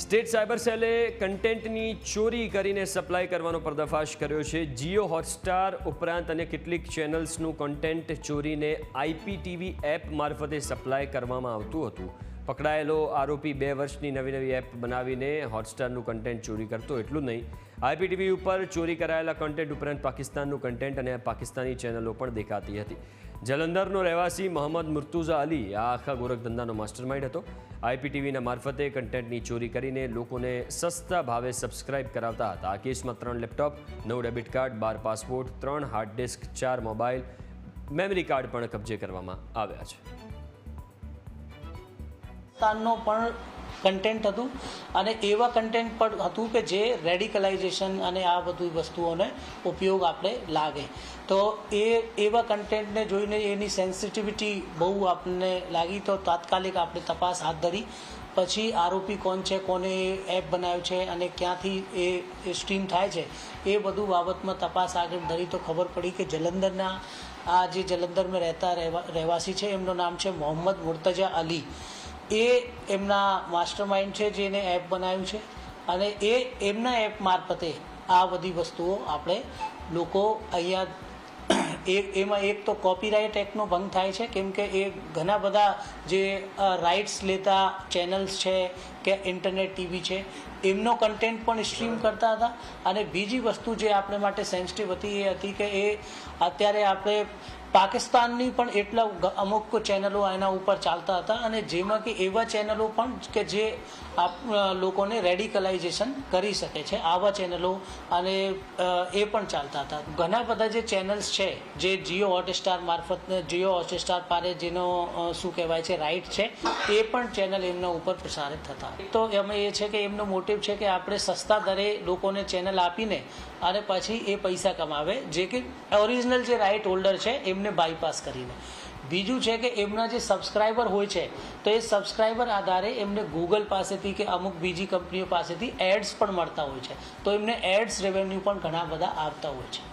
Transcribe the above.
State cyber સેલે કન્ટેન્ટની ચોરી કરીને supply કરવાનો પર્દાફાશ કર્યો છે। જીઓ હોટસ્ટાર ઉપરાંત અન્ય કેટલીક ચેનલ્સનું કન્ટેન્ટ ચોરીને આઈપીટીવી એપ મારફતે સપ્લાય કરવામાં આવતું હતું। પકડાયેલો આરોપી 2 વર્ષની નવી એપ બનાવીને હોટસ્ટારનું કન્ટેન્ટ ચોરી કરતો। એટલું નહીં, આઈપીટીવી ઉપર ચોરી કરાયેલા કન્ટેન્ટ ઉપરાંત પાકિસ્તાનનું કન્ટેન્ટ અને પાકિસ્તાની ચેનલો પણ દેખાતી હતી। જલંધરનો રહેવાસી મોહમ્મદ મુર્તુઝા અલી આ આખા ગોરખધંધાનો માસ્ટરમાઇન્ડ હતો। આઈપીટીવીના મારફતે કન્ટેન્ટની ચોરી કરીને લોકોને સસ્તા ભાવે સબસ્ક્રાઇબ કરાવતા હતા। આ કેસમાં 3 laptop, 9 debit card, 12 passport, 3 hard disk, 4 mobile, memory card પણ કબજે કરવામાં આવ્યા છે। પાકિસ્તાનનો પણ કન્ટેન્ટ હતું અને એવા કન્ટેન્ટ પણ હતું કે જે રેડિકલાઇઝેશન અને આ બધી વસ્તુઓને ઉપયોગ આપણે લાગે તો એવા કન્ટેન્ટને જોઈને એની સેન્સિટિવિટી બહુ આપણને લાગી તો તાત્કાલિક આપણે તપાસ હાથ ધરી। પછી આરોપી કોણ છે, કોને એપ બનાવ્યો છે અને ક્યાંથી એ સ્ટ્રીમ થાય છે એ બધું બાબતમાં તપાસ આગળ ધરી તો ખબર પડી કે જલંધરના આ જે જલંધરમાં રહેતા રહેવાસી છે એમનું નામ છે મોહમ્મદ મુર્તજા અલી। એ એમના માસ્ટરમાઇન્ડ છે જેને એપ બનાવ્યું છે અને એમના એપ મારફતે આ બધી વસ્તુઓ આપણે લોકો અહીંયા એમાં એક તો કોપીરાઇટ એક્ટનો ભંગ થાય છે કેમ કે એ ઘણા બધા જે રાઇટ્સ લેતા ચેનલ્સ છે કે ઇન્ટરનેટ ટીવી છે એમનો કન્ટેન્ટ પણ સ્ટ્રીમ કરતા હતા। અને બીજી વસ્તુ જે આપણે માટે સેન્સિટિવ હતી એ હતી કે એ અત્યારે આપણે પાકિસ્તાનની પણ એટલા અમુક ચેનલો એના ઉપર ચાલતા હતા અને જેમાં કે એવા ચેનલો પણ કે જે લોકોને રેડિકલાઇઝેશન કરી શકે છે આવા ચેનલો અને એ પણ ચાલતા હતા। ઘણા બધા જે ચેનલ્સ છે જે જીઓ હોટસ્ટાર મારફત જીઓ હોટસ્ટાર પારે જેનો શું કહેવાય છે રાઇટ છે એ પણ ચેનલ એમના ઉપર પ્રસારિત થતા। તો એમાં એ છે કે એમનો મોટિવ છે કે આપણે સસ્તા દરે લોકોને ચેનલ આપીને અને પછી એ પૈસા કમાવે જે કે ઓરિજિનલ જે રાઇટ હોલ્ડર છે એમને બાયપાસ કરીને। બીજું છે કે એમના જે સબસ્ક્રાઈબર હોય છે તો એ સબસ્ક્રાઈબર આધારે એમને ગૂગલ પાસેથી કે અમુક બીજી કંપનીઓ પાસેથી એડ્સ પણ મળતા હોય છે તો એમને એડ્સ રેવન્યુ પણ ઘણા બધા આવતા હોય છે।